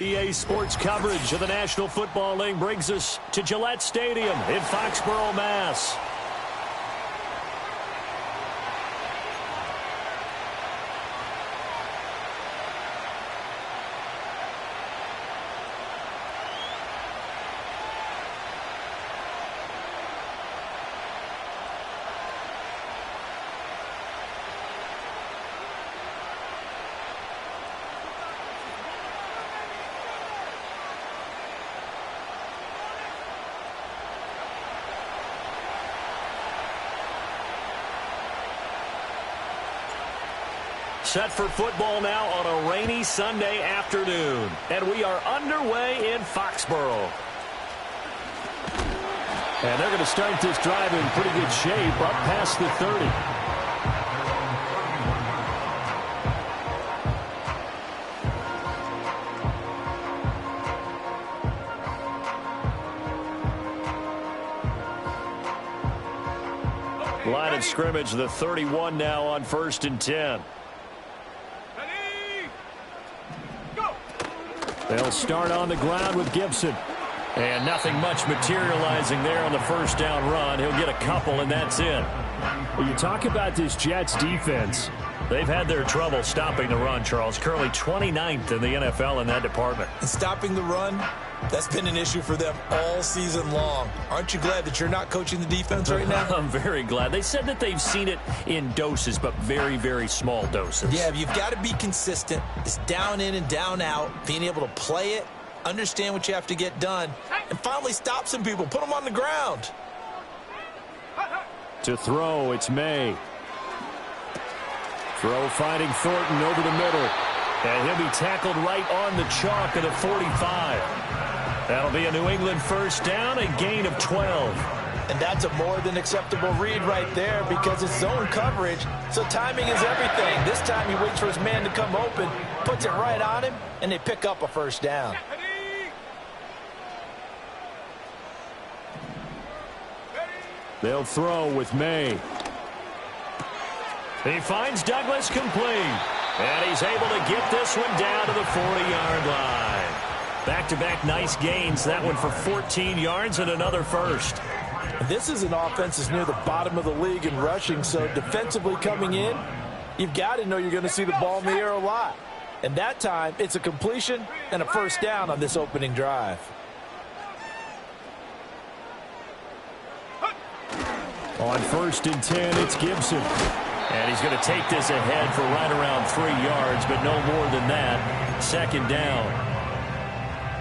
EA Sports coverage of the National Football League brings us to Gillette Stadium in Foxborough, Mass. Set for football now on a rainy Sunday afternoon. And we are underway in Foxborough. And they're going to start this drive in pretty good shape up past the 30. Line of scrimmage, the 31 now on 1st and 10. They'll start on the ground with Gibson. And nothing much materializing there on the first down run. He'll get a couple, and that's it. Well, you talk about this Jets defense. They've had their trouble stopping the run, Charles. Currently 29th in the NFL in that department. And stopping the run, that's been an issue for them all season long. Aren't you glad that you're not coaching the defense right now? I'm very glad. They said that they've seen it in doses, but very, very small doses. Yeah, you've got to be consistent. It's down in and down out, being able to play it, understand what you have to get done, and finally stop some people, put them on the ground. To throw, it's May. Throw finding Thornton over the middle. And he'll be tackled right on the chalk at the 45. That'll be a New England first down, a gain of 12. And that's a more than acceptable read right there because it's zone coverage, so timing is everything. This time he waits for his man to come open, puts it right on him, and they pick up a first down. They'll throw with May. He finds Douglas complete. And he's able to get this one down to the 40-yard line. Back-to-back nice gains. That one for 14 yards and another first. This is an offense that's near the bottom of the league in rushing, so defensively coming in, you've got to know you're going to see the ball in the air a lot. And that time, it's a completion and a first down on this opening drive. On 1st and 10, it's Gibson. And he's going to take this ahead for right around 3 yards, but no more than that. Second down.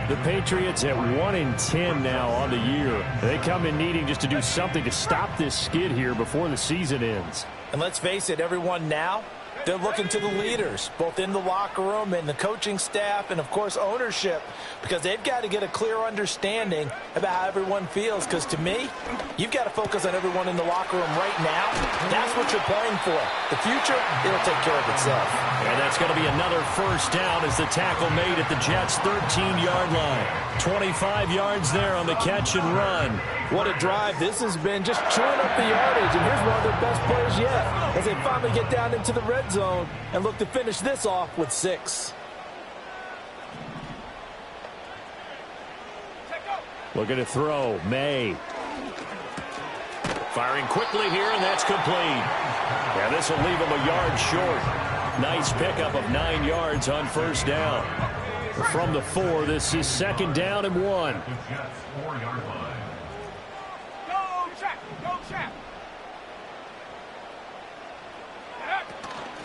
The Patriots at 1-10 now on the year. They come in needing just to do something to stop this skid here before the season ends. And let's face it, everyone now, they're looking to the leaders, both in the locker room and the coaching staff and, of course, ownership, because they've got to get a clear understanding about how everyone feels. Because to me, you've got to focus on everyone in the locker room right now. That's what you're playing for. The future, it'll take care of itself. And that's going to be another first down as the tackle made at the Jets' 13-yard line. 25 yards there on the catch and run. What a drive. This has been just chewing up the yardage, and here's one of their best plays yet as they finally get down into the red zone and look to finish this off with 6. Looking to throw, May. Firing quickly here, and that's complete. Yeah, this will leave him a yard short. Nice pickup of 9 yards on first down. From the 4, this is 2nd down and 1.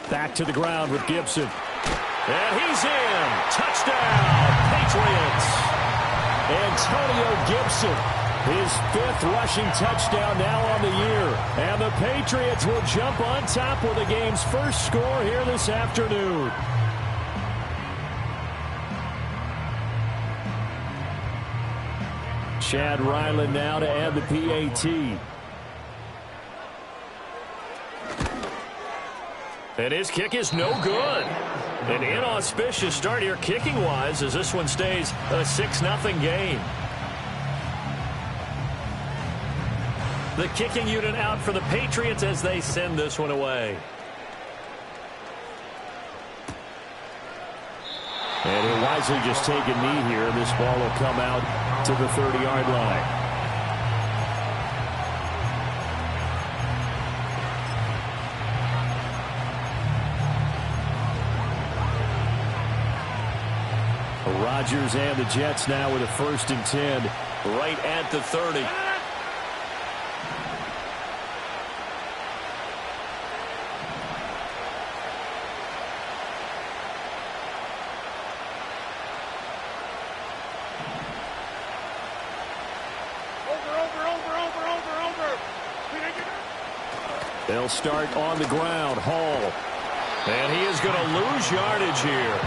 Back to the ground with Gibson. And he's in. Touchdown, Patriots. Antonio Gibson, his 5th rushing touchdown now on the year. And the Patriots will jump on top with the game's first score here this afternoon. Chad Ryland now to add the PAT. And his kick is no good. An inauspicious start here kicking-wise as this one stays a 6-0 game. The kicking unit out for the Patriots as they send this one away. And he'll wisely just take a knee here. This ball will come out to the 30-yard line. Rodgers and the Jets now with a 1st and 10 right at the 30. They'll start on the ground. Hall. And he is going to lose yardage here.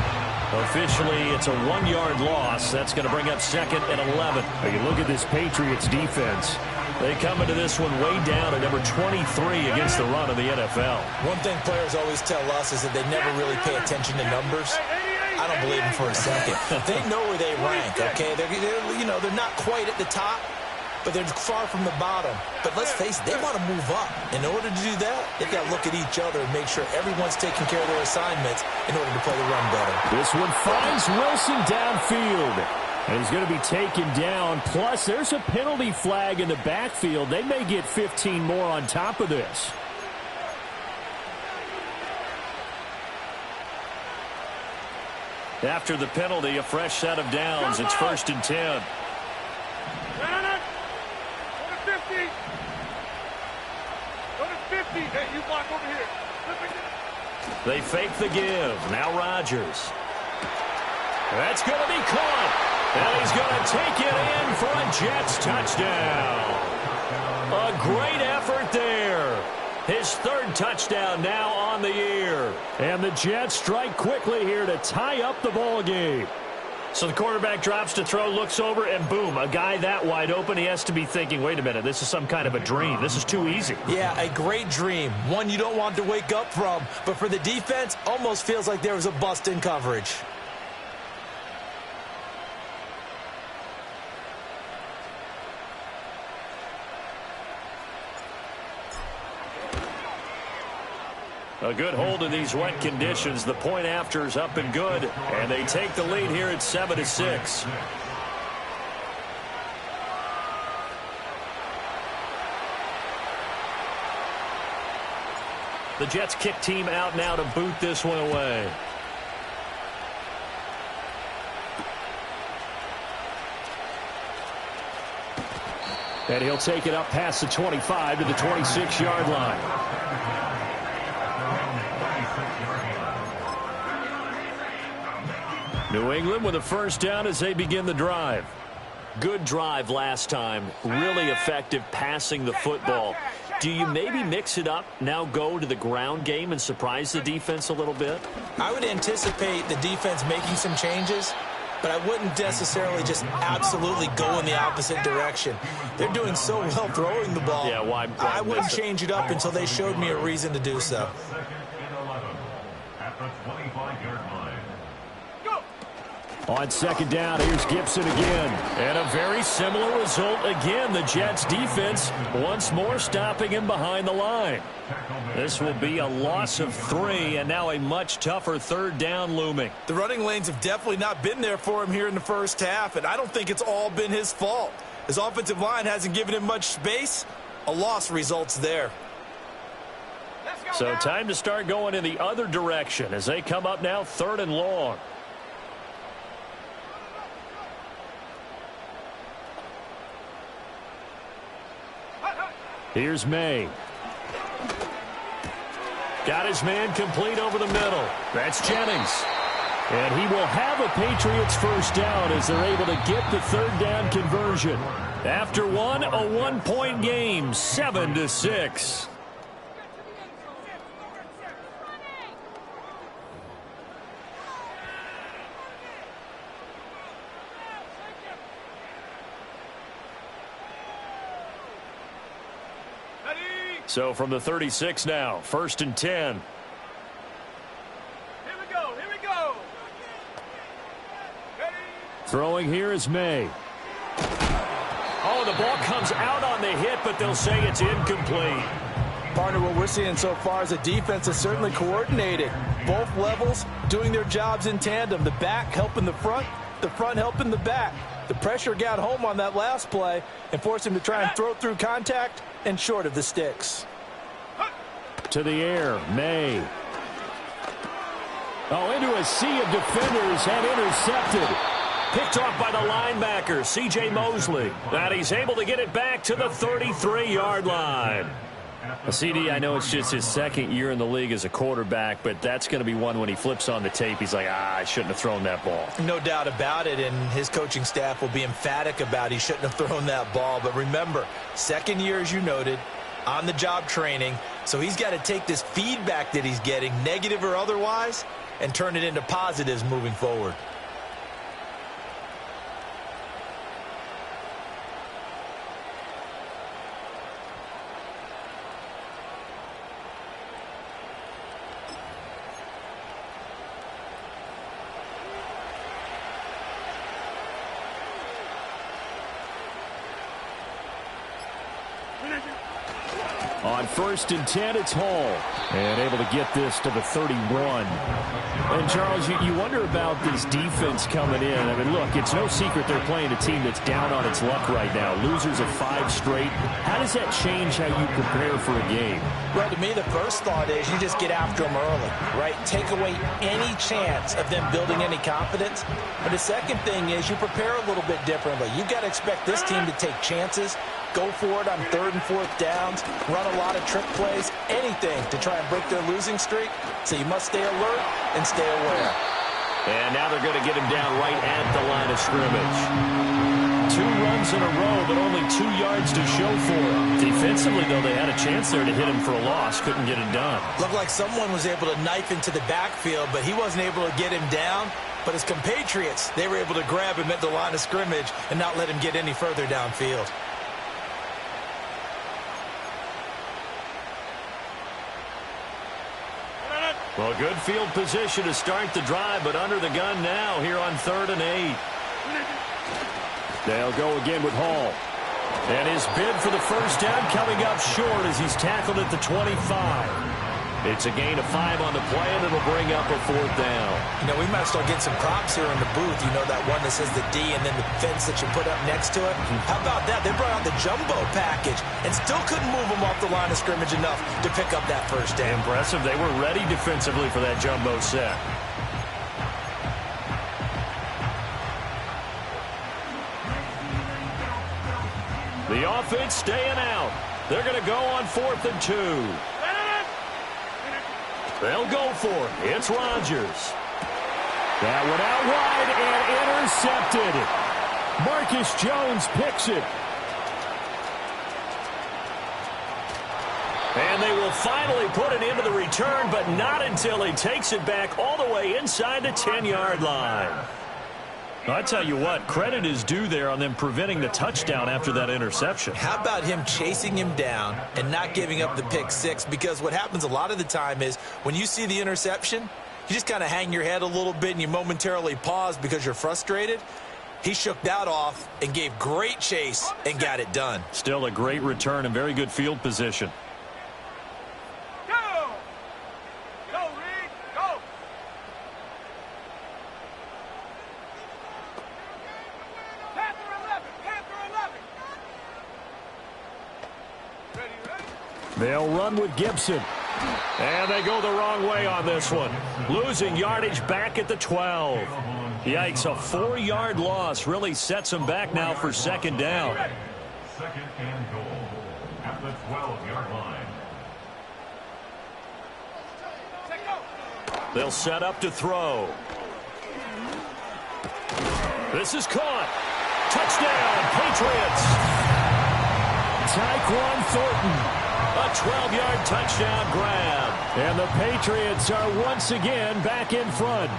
Officially, it's a 1-yard loss. That's going to bring up 2nd and 11. Now you look at this Patriots defense. They come into this one way down at number 23 against the run of the NFL. One thing players always tell us is that they never really pay attention to numbers. I don't believe them for a second. They know where they rank, okay? They're not quite at the top, but they're far from the bottom. But let's face it, they want to move up. In order to do that, they've got to look at each other and make sure everyone's taking care of their assignments in order to play the run better. This one finds Wilson downfield. And he's going to be taken down. Plus, there's a penalty flag in the backfield. They may get 15 more on top of this. After the penalty, a fresh set of downs. It's 1st and 10. Hey, you block over here. They fake the give. Now Rodgers. That's going to be caught. And he's going to take it in for a Jets touchdown. A great effort there. His 3rd touchdown now on the year. And the Jets strike quickly here to tie up the ball game. So the quarterback drops to throw, looks over, and boom, a guy that wide open. He has to be thinking, wait a minute, this is some kind of a dream. This is too easy. Yeah, a great dream. One you don't want to wake up from. But for the defense, almost feels like there was a bust in coverage. A good hold in these wet conditions. The point after is up and good. And they take the lead here at 7-6. The Jets kick team out now to boot this one away. And he'll take it up past the 25 to the 26-yard line. New England with a 1st down as they begin the drive. Good drive last time. Really effective passing the football. Do you maybe mix it up, now go to the ground game and surprise the defense a little bit? I would anticipate the defense making some changes, but I wouldn't necessarily just absolutely go in the opposite direction. They're doing so well throwing the ball. Yeah, why I wouldn't change it up until they showed me a reason to do so. On 2nd down, here's Gibson again. And a very similar result again. The Jets defense once more stopping him behind the line. This will be a loss of 3, and now a much tougher 3rd down looming. The running lanes have definitely not been there for him here in the first half, and I don't think it's all been his fault. His offensive line hasn't given him much space. A loss results there. So time to start going in the other direction as they come up now 3rd and long. Here's May. Got his man complete over the middle. That's Jennings. And he will have a Patriots 1st down as they're able to get the 3rd down conversion. After one, a 1-point game, 7-6. So from the 36 now, 1st and 10. Here we go. Ready? Throwing here is May. Oh, the ball comes out on the hit, but they'll say it's incomplete. Partner, what we're seeing so far is a defense that's certainly coordinated. Both levels doing their jobs in tandem. The back helping the front helping the back. The pressure got home on that last play and forced him to try and throw through contact and short of the sticks. To the air, May. Oh, into a sea of defenders and intercepted. Picked off by the linebacker, C.J. Mosley. And he's able to get it back to the 33-yard line. CD, I know it's just his second year in the league as a quarterback, but that's going to be one when he flips on the tape. He's like, I shouldn't have thrown that ball. No doubt about it, and his coaching staff will be emphatic about he shouldn't have thrown that ball. But remember, second year, as you noted, on-the-job training. So he's got to take this feedback that he's getting, negative or otherwise, and turn it into positives moving forward. On 1st and 10, it's Hall. And able to get this to the 31. And, Charles, you wonder about this defense coming in. I mean, look, it's no secret they're playing a team that's down on its luck right now. Losers of 5 straight. How does that change how you prepare for a game? Well, to me, the first thought is you just get after them early, right? Take away any chance of them building any confidence. But the second thing is you prepare a little bit differently. You've got to expect this team to take chances, go for it on 3rd and 4th downs, run a lot of trick plays, anything to try and break their losing streak. So you must stay alert and stay aware. And now they're going to get him down right at the line of scrimmage. 2 runs in a row, but only 2 yards to show for it. Defensively, though, they had a chance there to hit him for a loss. Couldn't get it done. Looked like someone was able to knife into the backfield, but he wasn't able to get him down. But his compatriots, they were able to grab him at the line of scrimmage and not let him get any further downfield. Well, good field position to start the drive, but under the gun now here on 3rd and 8. They'll go again with Hall. And his bid for the first down coming up short as he's tackled at the 25. It's a gain of 5 on the play, and it'll bring up a 4th down. You know, we might start getting some props here in the booth. You know, that one that says the D and then the fence that you put up next to it. How about that? They brought out the jumbo package and still couldn't move them off the line of scrimmage enough to pick up that first down. Impressive. They were ready defensively for that jumbo set. The offense staying out. They're going to go on 4th and 2. They'll go for it. It's Rodgers. That went out wide and intercepted. Marcus Jones picks it. And they will finally put it into the return, but not until he takes it back all the way inside the 10-yard line. I tell you what, credit is due there on them preventing the touchdown after that interception. How about him chasing him down and not giving up the pick 6? Because what happens a lot of the time is when you see the interception, you just kind of hang your head a little bit and you momentarily pause because you're frustrated. He shook that off and gave great chase and got it done. Still a great return and very good field position. They'll run with Gibson. And they go the wrong way on this one. Losing yardage back at the 12. Yikes, a 4-yard loss really sets them back now for 2nd down. 2nd and goal at the 12-yard line. They'll set up to throw. This is caught. Touchdown, Patriots. Tyquan Thornton. A 12-yard touchdown grab. And the Patriots are once again back in front.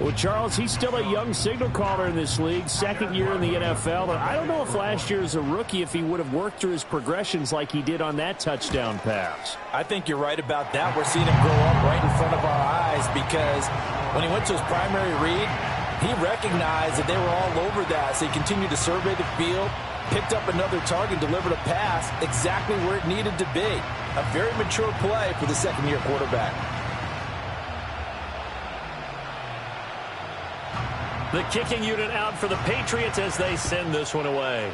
Well, Charles, he's still a young signal caller in this league, 2nd year in the NFL. And I don't know if last year as a rookie, if he would have worked through his progressions like he did on that touchdown pass. I think you're right about that. We're seeing him grow up right in front of our eyes because when he went to his primary read, he recognized that they were all over that. So he continued to survey the field, picked up another target, delivered a pass exactly where it needed to be. A very mature play for the second-year quarterback. The kicking unit out for the Patriots as they send this one away.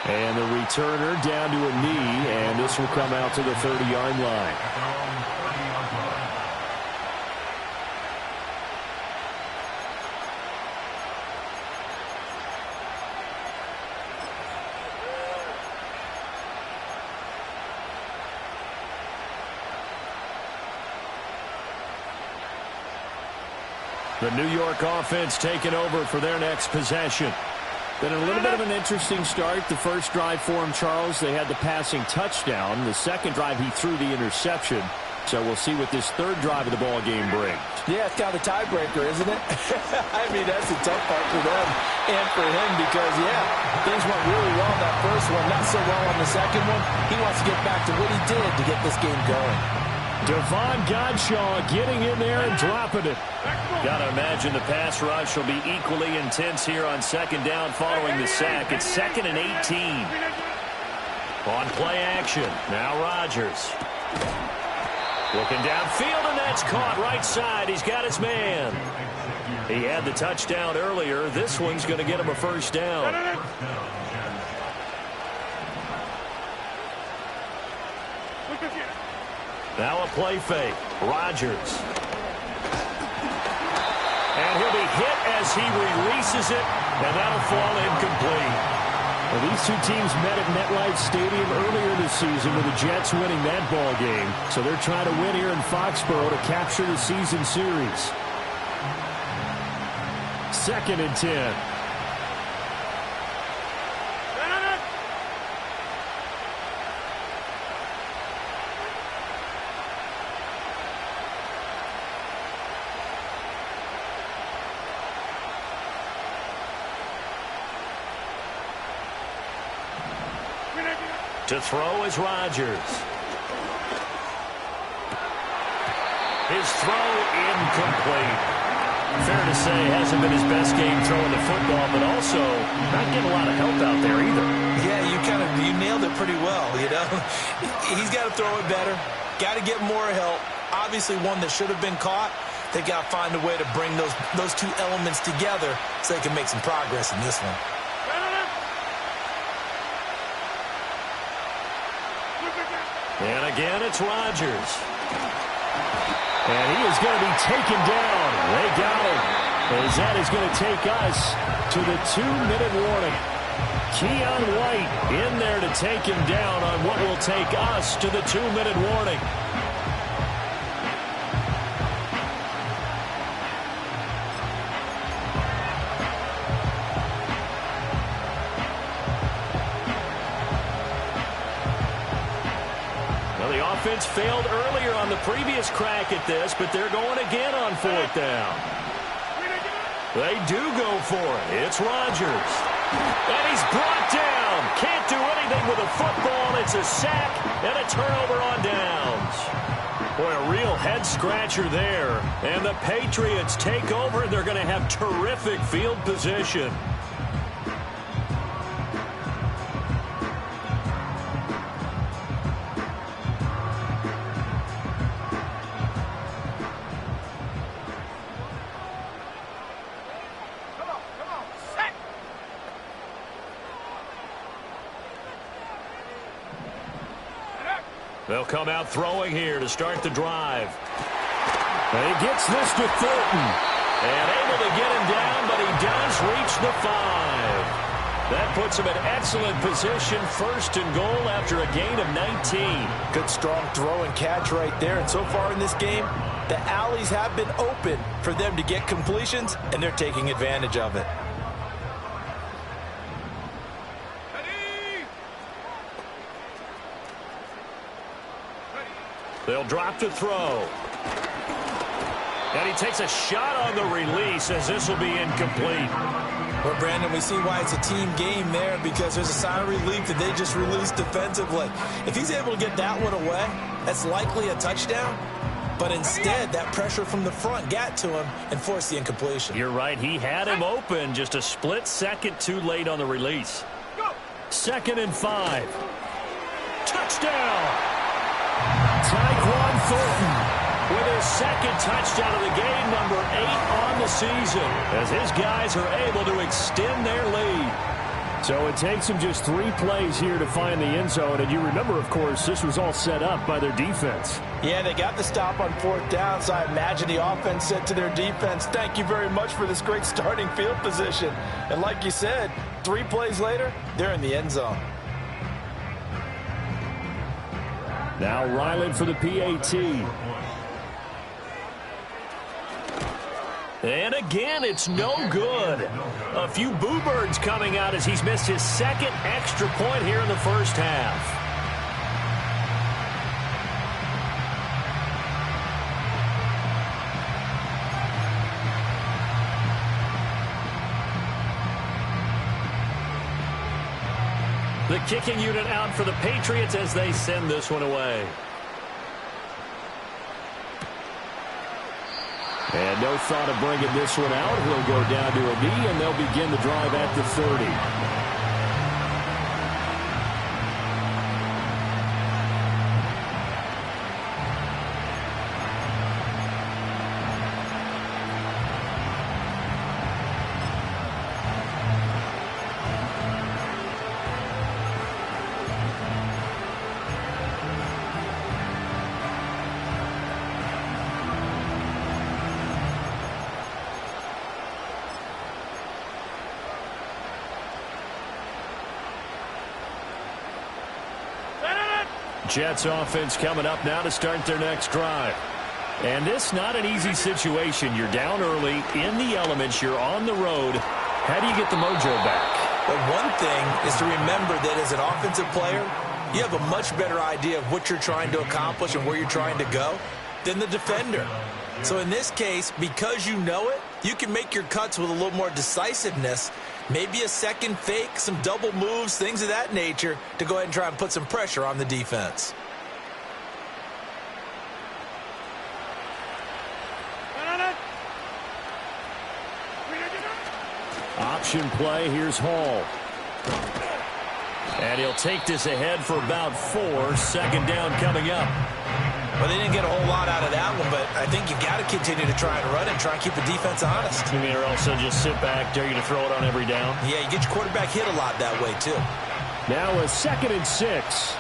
And the returner down to a knee, and this will come out to the 30-yard line. The New York offense taking over for their next possession. Been a little bit of an interesting start. The first drive for him, Charles, they had the passing touchdown. The second drive, he threw the interception. So we'll see what this third drive of the ball game brings. Yeah, it's kind of a tiebreaker, isn't it? I mean, that's the tough part for them and for him because, yeah, things went really well in that first one, not so well on the second one. He wants to get back to what he did to get this game going. Devon Godshaw getting in there and dropping it. Got to imagine the pass rush will be equally intense here on second down following the sack. It's 2nd and 18. On play action, now Rodgers. Looking downfield, and that's caught right side. He's got his man. He had the touchdown earlier. This one's going to get him a first down. Now a play fake. Rodgers. And he'll be hit as he releases it, and that'll fall incomplete. Well, these two teams met at MetLife Stadium earlier this season with the Jets winning that ball game. So they're trying to win here in Foxborough to capture the season series. 2nd and 10. To throw is Rodgers. His throw incomplete. Fair to say, hasn't been his best game throwing the football, but also not getting a lot of help out there either. Yeah, you nailed it pretty well, you know. He's got to throw it better. Got to get more help. Obviously one that should have been caught. They got to find a way to bring those two elements together so they can make some progress in this one. And again, it's Rodgers. And he is going to be taken down. They got him. As that is going to take us to the 2-minute warning. Keon White in there to take him down on what will take us to the 2-minute warning. Offense failed earlier on the previous crack at this, but they're going again on 4th down. They do go for it. It's Rodgers. And he's brought down. Can't do anything with a football. It's a sack and a turnover on downs. Boy, a real head-scratcher there. And the Patriots take over, and they're going to have terrific field position. They'll come out throwing here to start the drive. And he gets this to Thornton. And able to get him down, but he does reach the 5. That puts him in excellent position, 1st and goal after a gain of 19. Good strong throw and catch right there. And so far in this game, the alleys have been open for them to get completions, and they're taking advantage of it. They'll drop to throw. And he takes a shot on the release as this will be incomplete. Well, Brandon, we see why it's a team game there because there's a sign of relief that they just released defensively. If he's able to get that one away, that's likely a touchdown. But instead, that pressure from the front got to him and forced the incompletion. You're right. He had him open, just a split second too late on the release. 2nd and 5. Touchdown! Tyquan Thornton with his 2nd touchdown of the game, number 8 on the season, as his guys are able to extend their lead. So it takes them just 3 plays here to find the end zone. And you remember, of course, this was all set up by their defense. Yeah, they got the stop on 4th down, so I imagine the offense said to their defense, thank you very much for this great starting field position. And like you said, 3 plays later, they're in the end zone. Now Ryland for the PAT. And again, it's no good. A few boo birds coming out as he's missed his 2nd extra point here in the first half. The kicking unit out for the Patriots as they send this one away. And no thought of bringing this one out. He'll go down to a knee, and they'll begin the drive at the 30. Jets offense coming up now to start their next drive. And this not an easy situation. You're down early, in the elements, you're on the road. How do you get the mojo back? Well, one thing is to remember that as an offensive player, you have a much better idea of what you're trying to accomplish and where you're trying to go than the defender. So in this case, because you know it, you can make your cuts with a little more decisiveness. Maybe a second fake, some double moves, things of that nature to go ahead and try and put some pressure on the defense. Option play, here's Hall. And he'll take this ahead for about 4. 2nd down coming up. Well, they didn't get a whole lot out of that one, but I think you've got to continue to try and run and try and keep the defense honest. You mean, or also just sit back, dare you to throw it on every down? Yeah, you get your quarterback hit a lot that way, too. Now a 2nd and 6.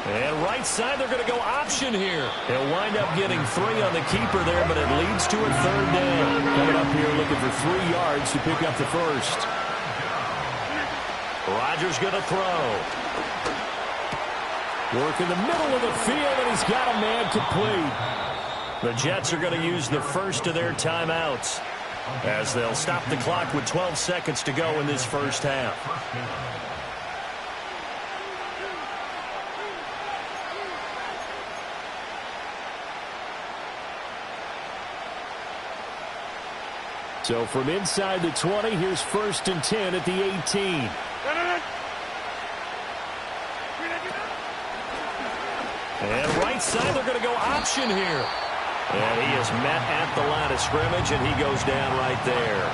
And right side, they're going to go option here. He'll wind up getting 3 on the keeper there, but it leads to a 3rd down. Coming up here looking for 3 yards to pick up the first. Rodgers going to throw. Work in the middle of the field, and he's got a man complete. The Jets are going to use the first of their timeouts as they'll stop the clock with 12 seconds to go in this first half. So from inside the 20, here's 1st and 10 at the 18. And right side, they're going to go option here. And he is met at the line of scrimmage, and he goes down right there.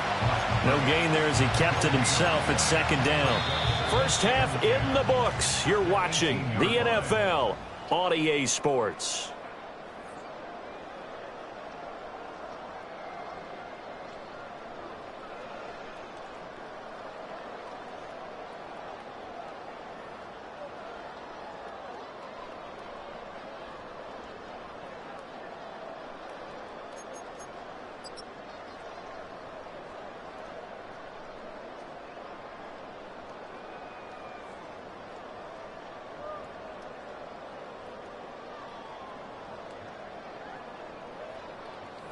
No gain there as he kept it himself at 2nd down. First half in the books. You're watching the NFL on EA Sports.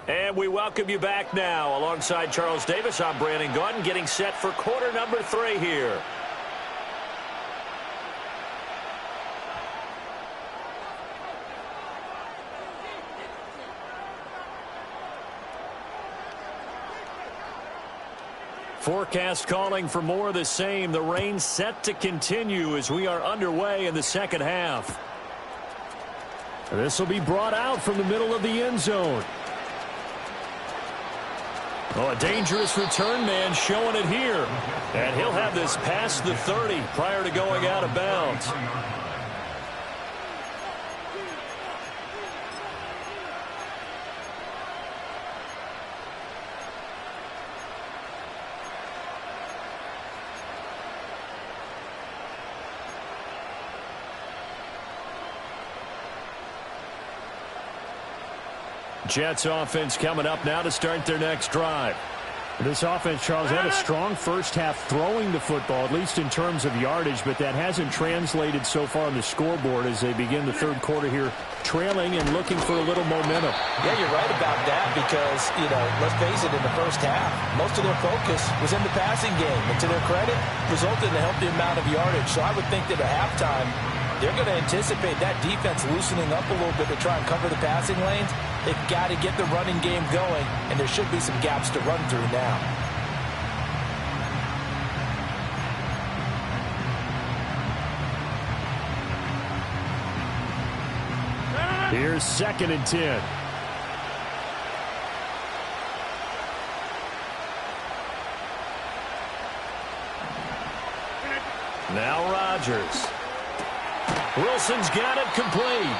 And we welcome you back now. Alongside Charles Davis, I'm Brandon Gaudin, getting set for quarter number 3 here. Forecast calling for more of the same. The rain set to continue as we are underway in the second half. This will be brought out from the middle of the end zone. Oh, a dangerous return man showing it here. And he'll have this past the 30 prior to going out of bounds. Jets offense coming up now to start their next drive. This offense, Charles, had a strong first half throwing the football, at least in terms of yardage, but that hasn't translated so far on the scoreboard as they begin the third quarter here, trailing and looking for a little momentum. Yeah, you're right about that because, let's face it, in the first half, most of their focus was in the passing game. And to their credit, resulted in a healthy amount of yardage. So I would think that at halftime, they're going to anticipate that defense loosening up a little bit to try and cover the passing lanes. They've got to get the running game going, and there should be some gaps to run through now. Here's 2nd and 10. Now Rodgers. Wilson's got it complete.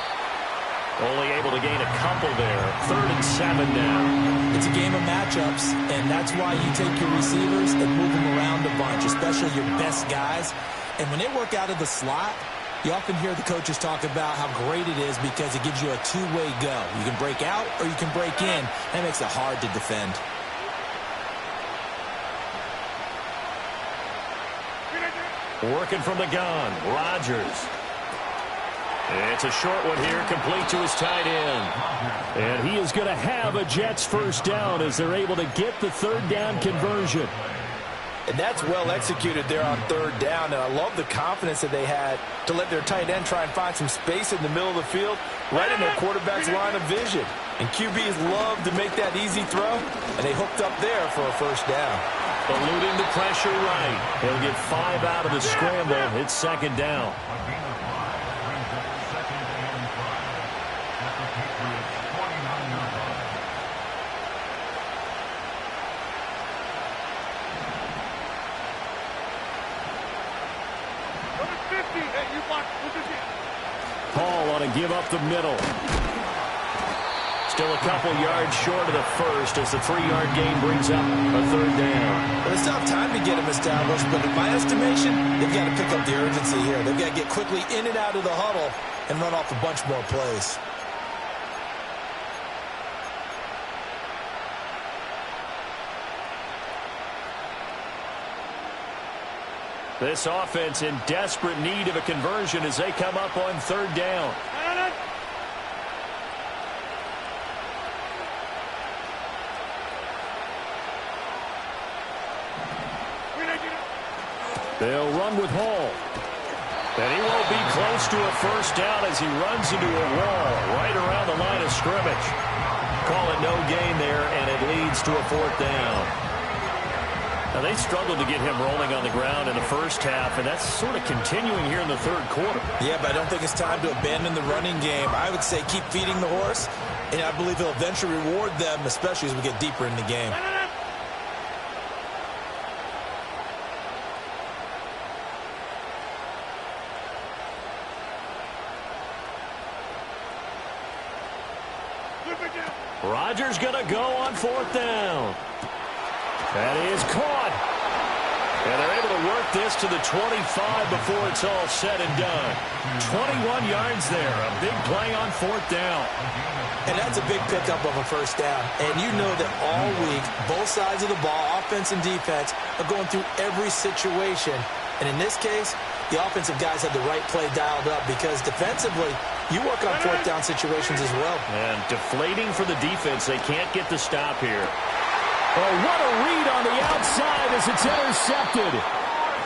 Only able to gain a couple there. 3rd and 7 now. It's a game of matchups, and that's why you take your receivers and move them around a bunch, especially your best guys. And when they work out of the slot, you often hear the coaches talk about how great it is because it gives you a two-way go. You can break out or you can break in. That makes it hard to defend. Working from the gun, Rodgers. It's a short one here, complete to his tight end. And he is going to have a Jets first down as they're able to get the 3rd down conversion. And that's well executed there on 3rd down. And I love the confidence that they had to let their tight end try and find some space in the middle of the field, right in their quarterback's line of vision. And QBs love to make that easy throw, and they hooked up there for a first down. Eluding the pressure right. He'll get 5 out of the scramble. It's 2nd down. Paul on a give up the middle. Still a couple yards short of the first as the 3-yard gain brings up a 3rd down. Well, they still have time to get him established, but in my estimation, they've got to pick up the urgency here. They've got to get quickly in and out of the huddle and run off a bunch more plays. This offense in desperate need of a conversion as they come up on 3rd down. They'll run with Hall. And he won't be close to a first down as he runs into a wall right around the line of scrimmage. Call it no gain there, and it leads to a 4th down. Now, they struggled to get him rolling on the ground in the first half, and that's sort of continuing here in the 3rd quarter. Yeah, but I don't think it's time to abandon the running game. I would say keep feeding the horse, and I believe he'll eventually reward them, especially as we get deeper in the game. Rodgers going to go on 4th down. That is caught. And they're able to work this to the 25 before it's all said and done. 21 yards there. A big play on 4th down. And that's a big pickup of a first down. And you know that all week, both sides of the ball, offense and defense, are going through every situation. And in this case, the offensive guys had the right play dialed up because defensively, you work on 4th down situations as well. And deflating for the defense. They can't get the stop here. Oh, what a read on the outside as it's intercepted.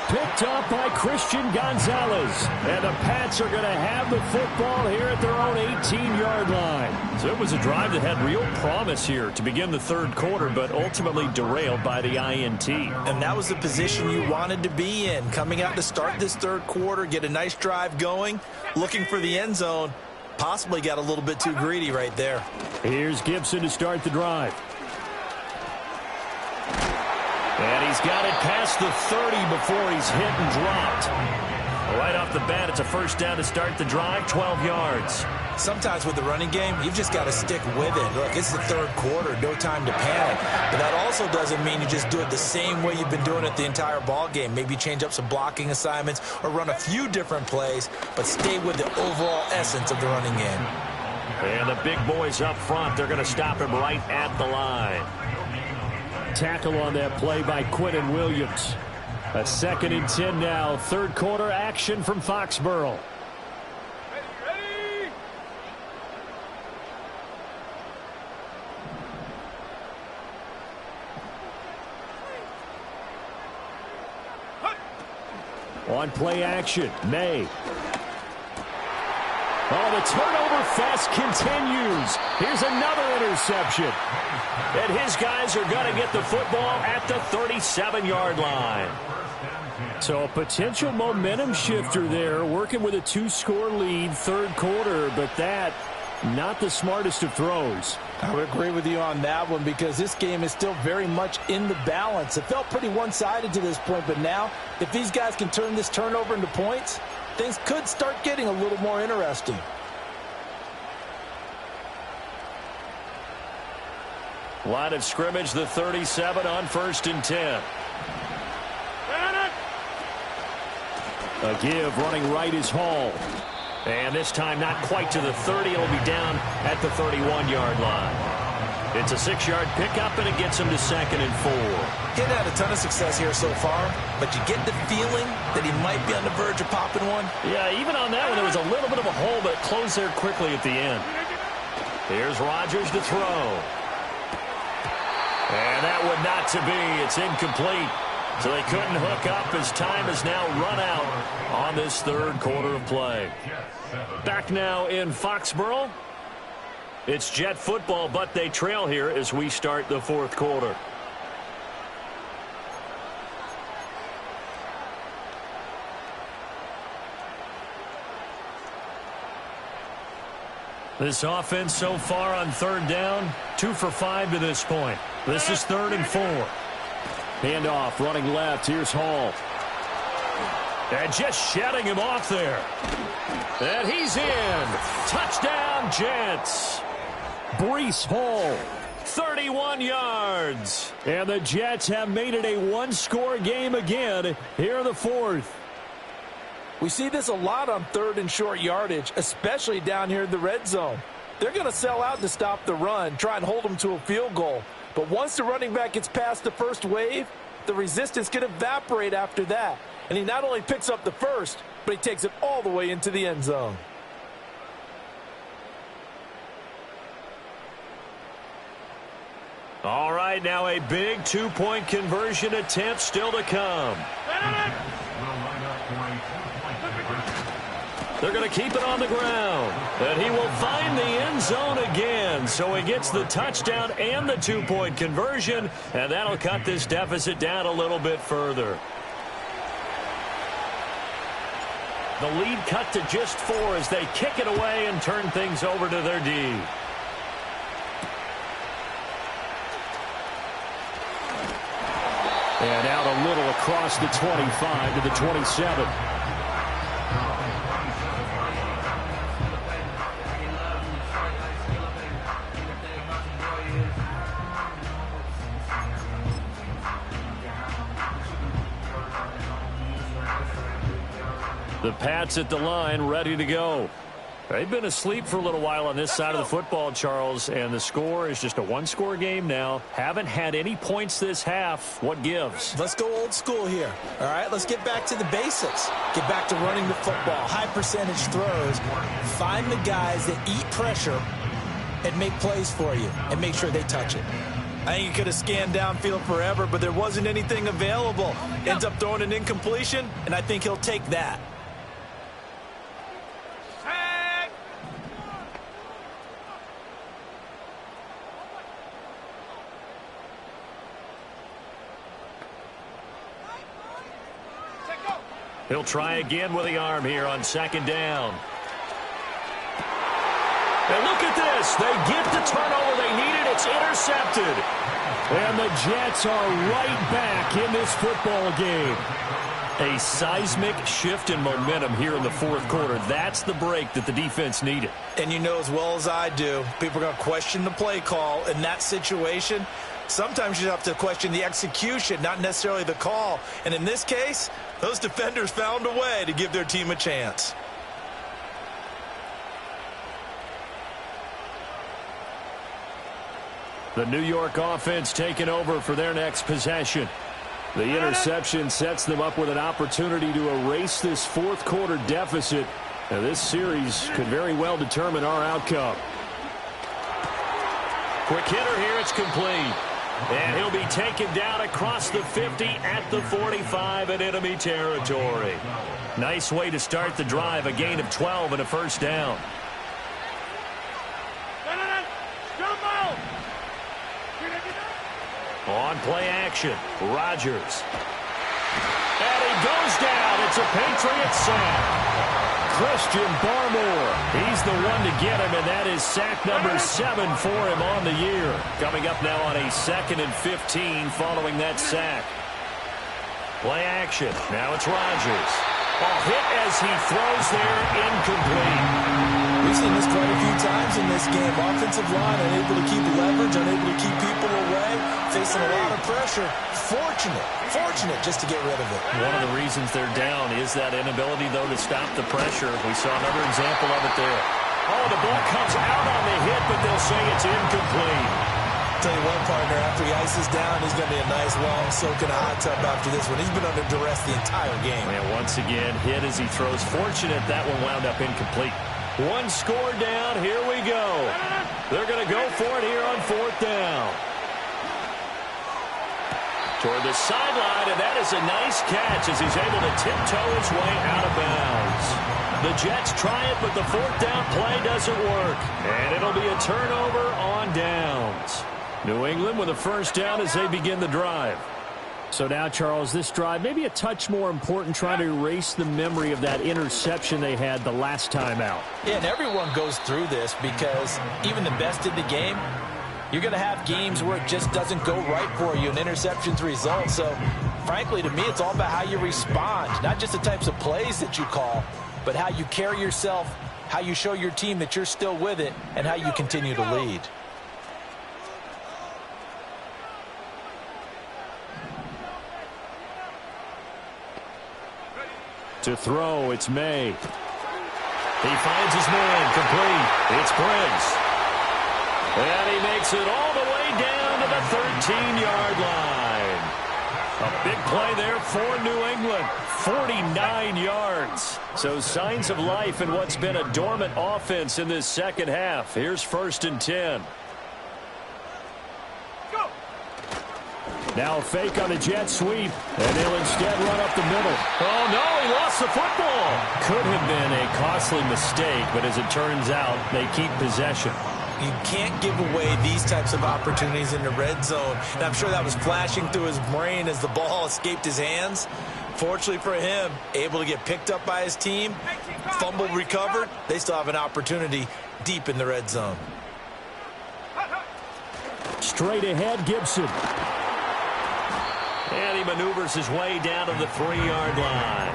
picked off by Christian Gonzalez. And the Pats are going to have the football here at their own 18-yard line. So it was a drive that had real promise here to begin the third quarter, but ultimately derailed by the INT. And that was the position you wanted to be in. Coming out to start this third quarter, get a nice drive going, looking for the end zone. Possibly got a little bit too greedy right there. Here's Gibson to start the drive. And he's got it past the 30 before he's hit and dropped. Right off the bat, it's a first down to start the drive, 12 yards. Sometimes with the running game, you've just got to stick with it. Look, it's the third quarter, no time to panic. But that also doesn't mean you just do it the same way you've been doing it the entire ball game. Maybe change up some blocking assignments or run a few different plays, but stay with the overall essence of the running game. And the big boys up front, they're going to stop him right at the line. Tackle on that play by Quinton Williams. A 2nd and 10 now. Third quarter action from Foxborough. Ready? On play action, May. Oh, the turnover fest continues. Here's another interception. And his guys are going to get the football at the 37-yard line. So a potential momentum shifter there, working with a 2-score lead, third quarter, but that, not the smartest of throws. I would agree with you on that one because this game is still very much in the balance. It felt pretty one-sided to this point, but now if these guys can turn this turnover into points, things could start getting a little more interesting. Line of scrimmage, the 37 on 1st and 10. A give, running right is Hall. And this time not quite to the 30. It'll be down at the 31-yard line. It's a 6-yard pickup, and it gets him to 2nd and 4. He had a ton of success here so far, but you get the feeling that he might be on the verge of popping one. Yeah, even on that one, there was a little bit of a hole, but it closed there quickly at the end. Here's Rodgers to throw. And that would not to be. It's incomplete. So they couldn't hook up as time has now run out on this third quarter of play. Back now in Foxborough. It's Jet football, but they trail here as we start the fourth quarter. This offense so far on third down, 2 for 5 to this point. This is 3rd and 4. Handoff, running left. Here's Hall. And just shutting him off there. And he's in. Touchdown, Jets. Breece Hall. 31 yards. And the Jets have made it a 1-score game again here in the fourth. We see this a lot on 3rd and short yardage, especially down here in the red zone. They're going to sell out to stop the run, try and hold them to a field goal. But once the running back gets past the first wave, the resistance can evaporate after that. And he not only picks up the first, but he takes it all the way into the end zone. All right, now a big 2-point conversion attempt still to come. They're going to keep it on the ground. And he will find the end zone again. So he gets the touchdown and the 2-point conversion. And that'll cut this deficit down a little bit further. The lead cut to just 4 as they kick it away and turn things over to their D. And out a little across the 25 to the 27. The Pats at the line, ready to go. They've been asleep for a little while on this side of the football, Charles, and the score is just a 1-score game now. Haven't had any points this half. What gives? Let's go old school here. All right, let's get back to the basics. Get back to running the football, high percentage throws. Find the guys that eat pressure and make plays for you and make sure they touch it. I think he could have scanned downfield forever, but there wasn't anything available. Ends up throwing an incompletion, and I think he'll take that. He'll try again with the arm here on second down. And look at this. They get the turnover they needed. It's intercepted. And the Jets are right back in this football game. A seismic shift in momentum here in the fourth quarter. That's the break that the defense needed. And you know as well as I do, people are going to question the play call in that situation. Sometimes you have to question the execution, not necessarily the call. And in this case, those defenders found a way to give their team a chance. The New York offense taking over for their next possession. The interception sets them up with an opportunity to erase this fourth quarter deficit. Now, this series could very well determine our outcome. Quick hitter here. It's complete. And he'll be taken down across the 50 at the 45 in enemy territory. Nice way to start the drive. A gain of 12 and a first down. On play action, Rodgers. And he goes down. It's a Patriot sack. Christian Barmore, he's the one to get him, and that is sack number 7 for him on the year. Coming up now on a 2nd and 15 following that sack. Play action. Now it's Rodgers. Ball hit as he throws there, incomplete. We've seen this quite a few times in this game. Offensive line unable to keep leverage, unable to keep people away, facing a lot of pressure. Fortunate just to get rid of it. One of the reasons they're down is that inability, though, to stop the pressure. We saw another example of it there. Oh, the ball comes out on the hit, but they'll say it's incomplete. Tell you what, partner, after he ices down, he's going to be a nice, long soak in a hot tub after this one. He's been under duress the entire game. And once again, hit as he throws. Fortunate that one wound up incomplete. One score down. Here we go. They're going to go for it here on 4th down. Toward the sideline, and that is a nice catch as he's able to tiptoe his way out of bounds. The Jets try it, but the 4th down play doesn't work. And it'll be a turnover on downs. New England with a first down as they begin the drive. So now, Charles, this drive maybe a touch more important, trying to erase the memory of that interception they had the last time out. Yeah, and everyone goes through this because even the best in the game, you're going to have games where it just doesn't go right for you, and interceptions result. So, frankly, to me, it's all about how you respond, not just the types of plays that you call, but how you carry yourself, how you show your team that you're still with it, and how you continue to lead. To throw, it's May. He finds his man, complete. It's Briggs. And he makes it all the way down to the 13-yard line. A big play there for New England. 49 yards. So signs of life in what's been a dormant offense in this second half. Here's 1st and 10. Now a fake on the jet sweep, and they'll instead run up the middle. Oh, no, he lost the football. Could have been a costly mistake, but as it turns out, they keep possession. You can't give away these types of opportunities in the red zone. And I'm sure that was flashing through his brain as the ball escaped his hands. Fortunately for him, able to get picked up by his team, fumble recovered. They still have an opportunity deep in the red zone. Straight ahead, Gibson. And he maneuvers his way down to the 3-yard line.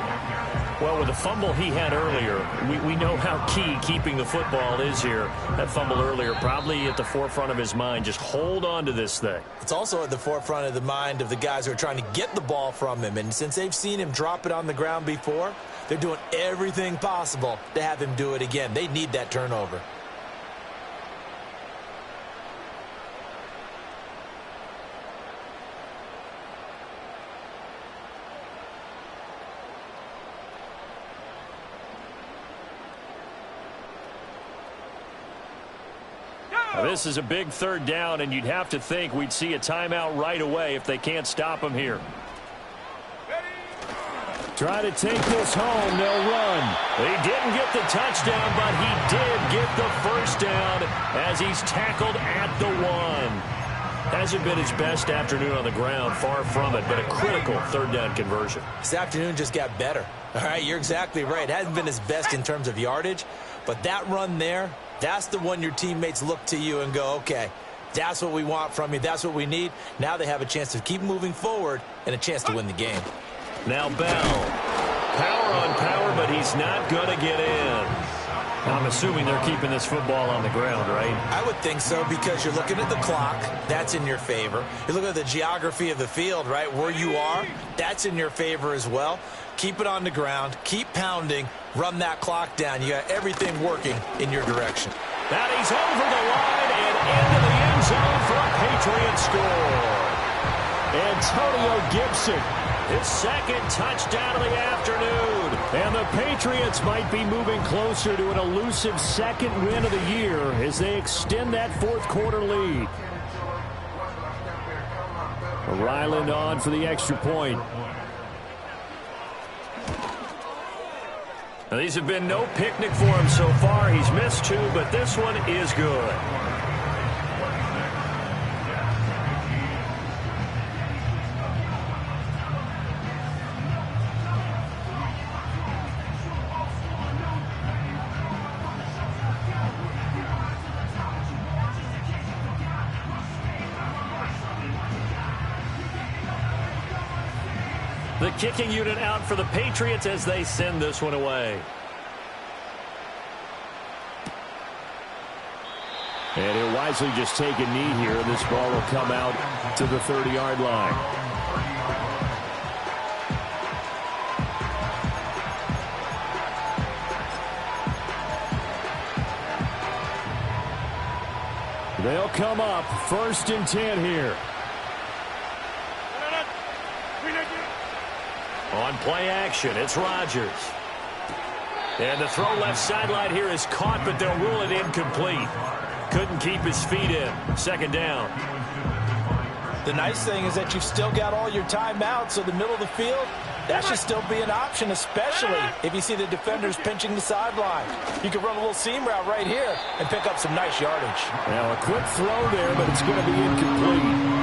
Well, with the fumble he had earlier, we know how key keeping the football is here. That fumble earlier probably at the forefront of his mind. Just hold on to this thing. It's also at the forefront of the mind of the guys who are trying to get the ball from him. And since they've seen him drop it on the ground before, they're doing everything possible to have him do it again. They need that turnover. Now, this is a big third down, and you'd have to think we'd see a timeout right away if they can't stop him here. Try to take this home. They'll run. He didn't get the touchdown, but he did get the first down as he's tackled at the 1. Hasn't been his best afternoon on the ground, far from it, but a critical third down conversion. This afternoon just got better. All right, you're exactly right. It hasn't been his best in terms of yardage, but that run there, that's the one your teammates look to you and go, okay, that's what we want from you. That's what we need. Now they have a chance to keep moving forward and a chance to win the game. Now Bell. Power on power, but he's not going to get in. I'm assuming they're keeping this football on the ground, right? I would think so, because you're looking at the clock. That's in your favor. You're looking at the geography of the field, right? Where you are, that's in your favor as well. Keep it on the ground. Keep pounding. Run that clock down. You got everything working in your direction. Now he's over the line and into the end zone for a Patriot score. Antonio Gibson. His second touchdown of the afternoon. And the Patriots might be moving closer to an elusive second win of the year as they extend that fourth quarter lead. Ryland on for the extra point. Now, these have been no picnic for him so far. He's missed 2, but this one is good. The kicking unit out for the Patriots as they send this one away. And he'll wisely just take a knee here. This ball will come out to the 30-yard line. They'll come up 1st and 10 here. On play action, it's Rodgers. And the throw left sideline here is caught, but they'll rule it incomplete. Couldn't keep his feet in. 2nd down. The nice thing is that you've still got all your timeouts, so the middle of the field, that should still be an option, especially if you see the defenders pinching the sideline. You can run a little seam route right here and pick up some nice yardage. Now a quick throw there, but it's going to be incomplete.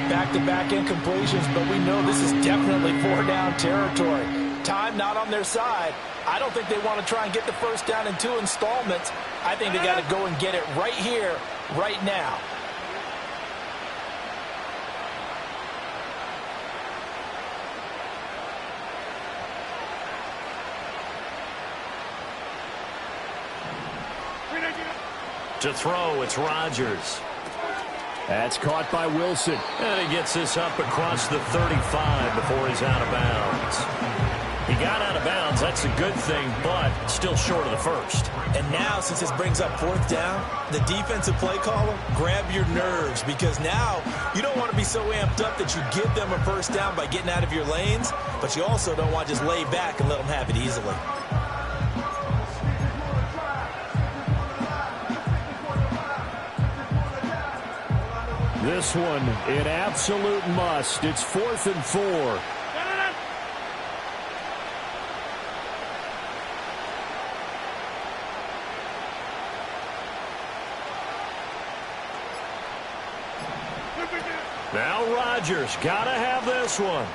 Back-to-back incompletions, but we know this is definitely 4-down territory. Time not on their side. I don't think they want to try and get the first down in 2 installments. I think they got to go and get it right here, right now. To throw, it's Rodgers. That's caught by Wilson. And he gets this up across the 35 before he's out of bounds. He got out of bounds. That's a good thing, but still short of the first. And now, since this brings up 4th down, the defensive play caller, grab your nerves, because now you don't want to be so amped up that you give them a first down by getting out of your lanes, but you also don't want to just lay back and let them have it easily. This one, an absolute must. It's 4th and 4. Now Rodgers, gotta have this one.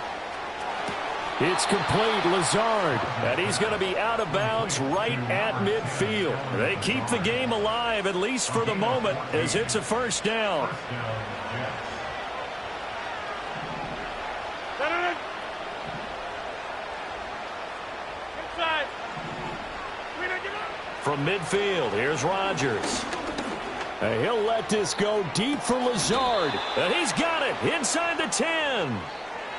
It's complete. Lazard. And he's going to be out of bounds right at midfield. They keep the game alive, at least for the moment, as it's a first down. From midfield, here's Rodgers. And he'll let this go deep for Lazard. And he's got it inside the 10.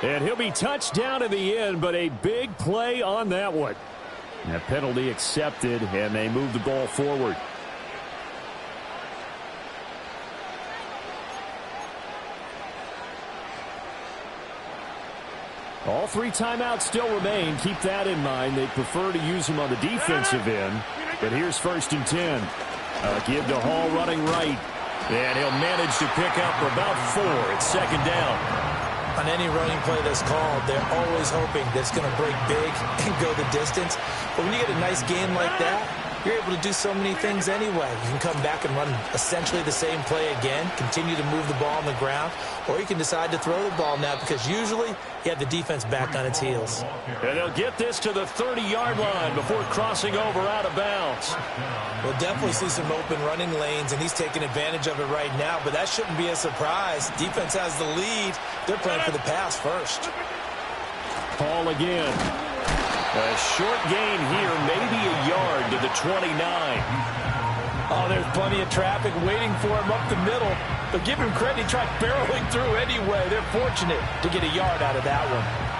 And he'll be touched down in the end, but a big play on that one. And a penalty accepted, and they move the ball forward. All 3 timeouts still remain. Keep that in mind. They prefer to use them on the defensive end. But here's 1st and 10. Give to Hall running right. And he'll manage to pick up about 4. It's second down. On any running play that's called, they're always hoping that it's going to break big and go the distance. But when you get a nice game like that, you're able to do so many things anyway. You can come back and run essentially the same play again, continue to move the ball on the ground, or you can decide to throw the ball now because usually you have the defense back on its heels. And they'll get this to the 30-yard line before crossing over out of bounds. We'll definitely see some open running lanes, and he's taking advantage of it right now, but that shouldn't be a surprise. Defense has the lead. They're playing for the pass first. Hall again. A short gain here, maybe a yard to the 29. Oh, there's plenty of traffic waiting for him up the middle. But give him credit, he tried barreling through anyway. They're fortunate to get a yard out of that one.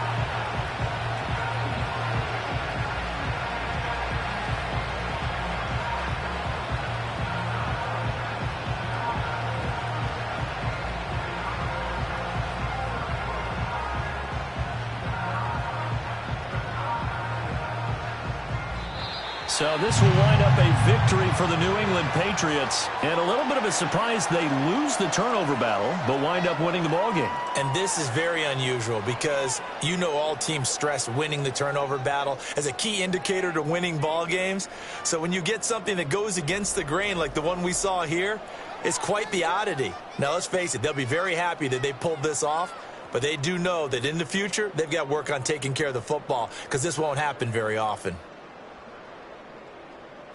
So this will wind up a victory for the New England Patriots. And a little bit of a surprise, they lose the turnover battle, but wind up winning the ballgame. And this is very unusual because you know all teams stress winning the turnover battle as a key indicator to winning ball games. So when you get something that goes against the grain like the one we saw here, it's quite the oddity. Now let's face it, they'll be very happy that they pulled this off, but they do know that in the future they've got to work on taking care of the football because this won't happen very often.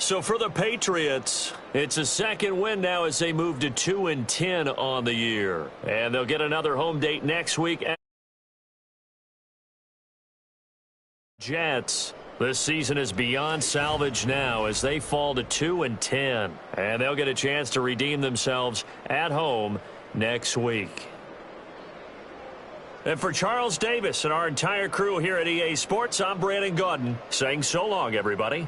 So for the Patriots, it's a second win now as they move to 2-10 on the year. And they'll get another home date next week. Jets. This season is beyond salvage now as they fall to 2-10. And they'll get a chance to redeem themselves at home next week. And for Charles Davis and our entire crew here at EA Sports, I'm Brandon Gaudin saying so long, everybody.